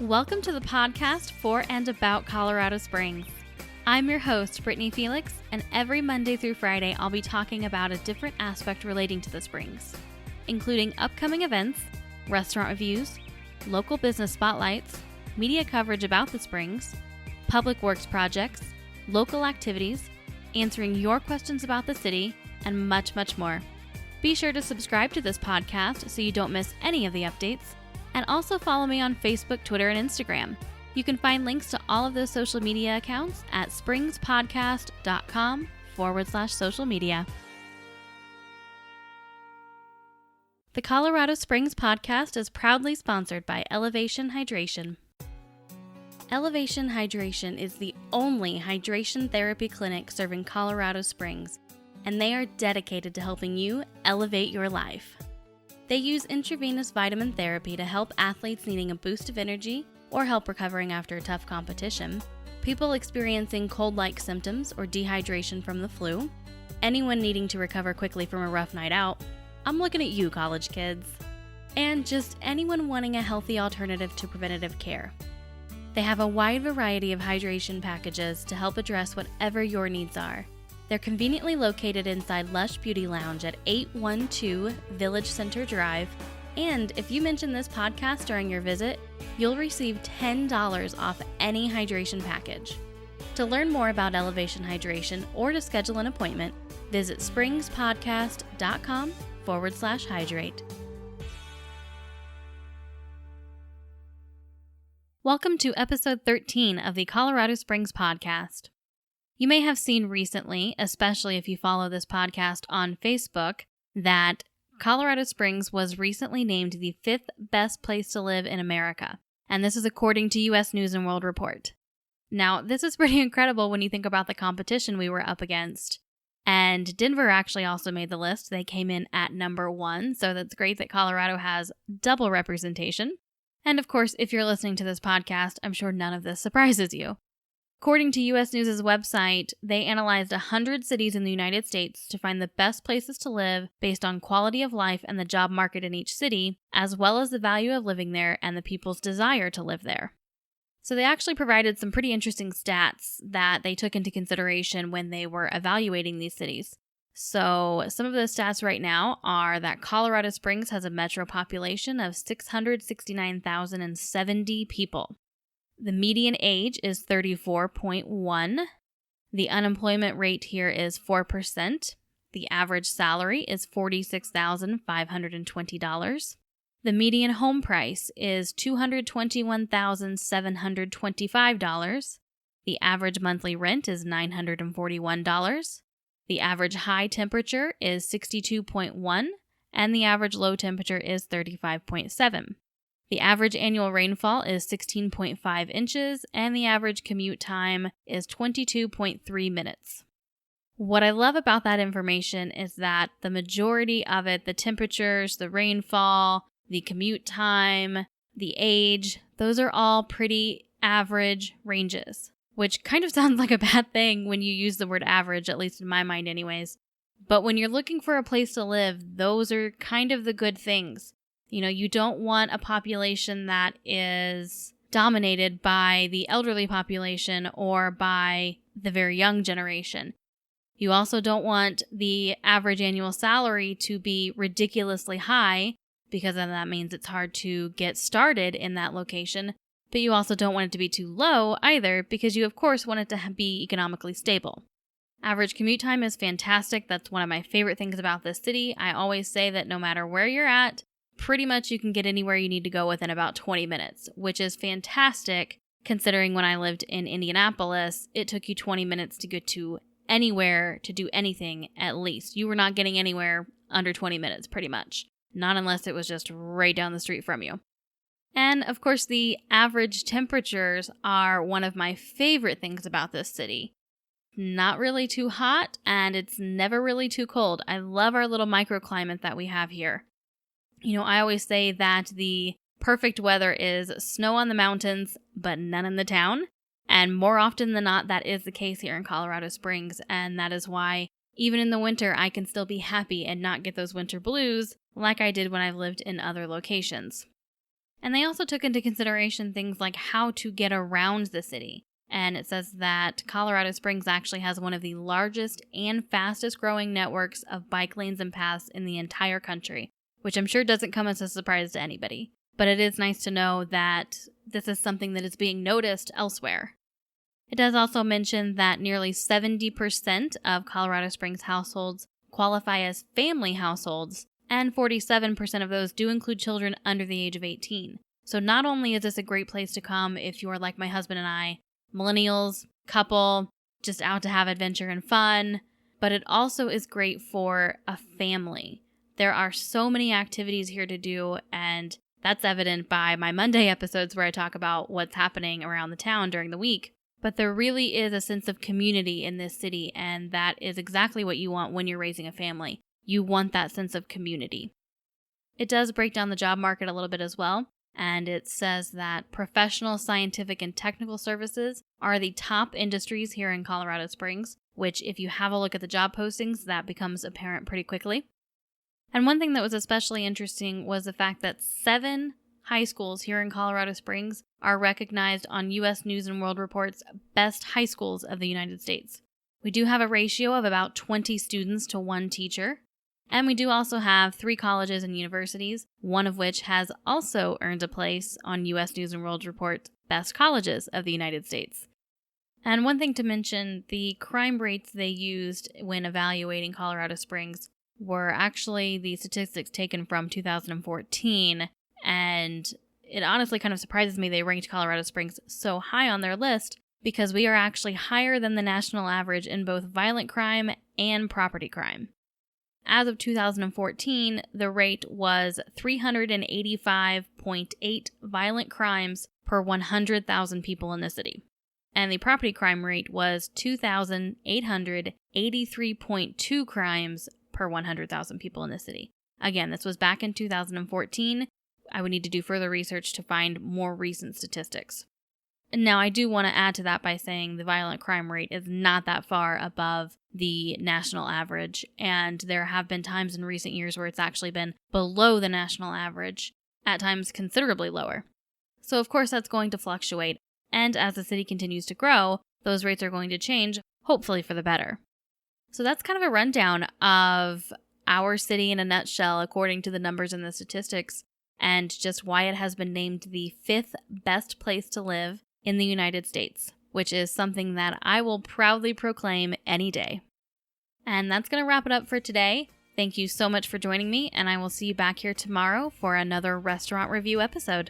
Welcome to the podcast for and about Colorado Springs. I'm your host, Brittany Felix, and every Monday through Friday I'll be talking about a different aspect relating to the Springs, including upcoming events, restaurant reviews, local business spotlights, media coverage about the Springs, public works projects, local activities, answering your questions about the city, and much, much more. Be sure to subscribe to this podcast so you don't miss any of the updates. And also follow me on Facebook, Twitter, and Instagram. You can find links to all of those social media accounts at springspodcast.com/social media. The Colorado Springs podcast is proudly sponsored by Elevation Hydration. Elevation Hydration is the only hydration therapy clinic serving Colorado Springs, and they are dedicated to helping you elevate your life. They use intravenous vitamin therapy to help athletes needing a boost of energy or help recovering after a tough competition, people experiencing cold-like symptoms or dehydration from the flu, anyone needing to recover quickly from a rough night out. I'm looking at you, college kids. And just anyone wanting a healthy alternative to preventative care. They have a wide variety of hydration packages to help address whatever your needs are. They're conveniently located inside Lush Beauty Lounge at 812 Village Center Drive, and if you mention this podcast during your visit, you'll receive $10 off any hydration package. To learn more about Elevation Hydration or to schedule an appointment, visit springspodcast.com/hydrate. Welcome to episode 13 of the Colorado Springs podcast. You may have seen recently, especially if you follow this podcast on Facebook, that Colorado Springs was recently named the 5th best place to live in America. And this is according to U.S. News & World Report. Now, this is pretty incredible when you think about the competition we were up against. And Denver actually also made the list. They came in at number 1, so that's great that Colorado has double representation. And of course, if you're listening to this podcast, I'm sure none of this surprises you. According to U.S. News' website, they analyzed 100 cities in the United States to find the best places to live based on quality of life and the job market in each city, as well as the value of living there and the people's desire to live there. So they actually provided some pretty interesting stats that they took into consideration when they were evaluating these cities. So some of the stats right now are that Colorado Springs has a metro population of 669,070 people. The median age is 34.1. The unemployment rate here is 4%. The average salary is $46,520. The median home price is $221,725. The average monthly rent is $941. The average high temperature is 62.1, and the average low temperature is 35.7. The average annual rainfall is 16.5 inches, and the average commute time is 22.3 minutes. What I love about that information is that the majority of it, the temperatures, the rainfall, the commute time, the age, those are all pretty average ranges, which kind of sounds like a bad thing when you use the word average, at least in my mind anyways. But when you're looking for a place to live, those are kind of the good things. You know, you don't want a population that is dominated by the elderly population or by the very young generation. You also don't want the average annual salary to be ridiculously high, because then that means it's hard to get started in that location. But you also don't want it to be too low either, because you of course want it to be economically stable. Average commute time is fantastic. That's one of my favorite things about this city. I always say that no matter where you're at, pretty much you can get anywhere you need to go within about 20 minutes, which is fantastic considering when I lived in Indianapolis, it took you 20 minutes to get to anywhere to do anything at least. You were not getting anywhere under 20 minutes pretty much, not unless it was just right down the street from you. And of course, the average temperatures are one of my favorite things about this city. Not really too hot, and it's never really too cold. I love our little microclimate that we have here. You know, I always say that the perfect weather is snow on the mountains, but none in the town. And more often than not, that is the case here in Colorado Springs. And that is why, even in the winter, I can still be happy and not get those winter blues like I did when I've lived in other locations. And they also took into consideration things like how to get around the city. And it says that Colorado Springs actually has one of the largest and fastest growing networks of bike lanes and paths in the entire country, which I'm sure doesn't come as a surprise to anybody. But it is nice to know that this is something that is being noticed elsewhere. It does also mention that nearly 70% of Colorado Springs households qualify as family households, and 47% of those do include children under the age of 18. So not only is this a great place to come if you're like my husband and I, millennials, couple, just out to have adventure and fun, but it also is great for a family. There are so many activities here to do, and that's evident by my Monday episodes where I talk about what's happening around the town during the week. But there really is a sense of community in this city, and that is exactly what you want when you're raising a family. You want that sense of community. It does break down the job market a little bit as well. And it says that professional, scientific, and technical services are the top industries here in Colorado Springs, which if you have a look at the job postings, that becomes apparent pretty quickly. And one thing that was especially interesting was the fact that 7 high schools here in Colorado Springs are recognized on U.S. News & World Report's Best High Schools of the United States. We do have a ratio of about 20 students to 1 teacher. And we do also have 3 colleges and universities, one of which has also earned a place on U.S. News & World Report's Best Colleges of the United States. And one thing to mention, the crime rates they used when evaluating Colorado Springs were actually the statistics taken from 2014, and it honestly kind of surprises me they ranked Colorado Springs so high on their list because we are actually higher than the national average in both violent crime and property crime. As of 2014, the rate was 385.8 violent crimes per 100,000 people in the city. And the property crime rate was 2,883.2 crimes per 100,000 people in the city. Again, this was back in 2014. I would need to do further research to find more recent statistics. Now, I do want to add to that by saying the violent crime rate is not that far above the national average, and there have been times in recent years where it's actually been below the national average, at times considerably lower. So, of course, that's going to fluctuate, and as the city continues to grow, those rates are going to change, hopefully for the better. So that's kind of a rundown of our city in a nutshell, according to the numbers and the statistics, and just why it has been named the 5th best place to live in the United States, which is something that I will proudly proclaim any day. And that's going to wrap it up for today. Thank you so much for joining me, and I will see you back here tomorrow for another restaurant review episode.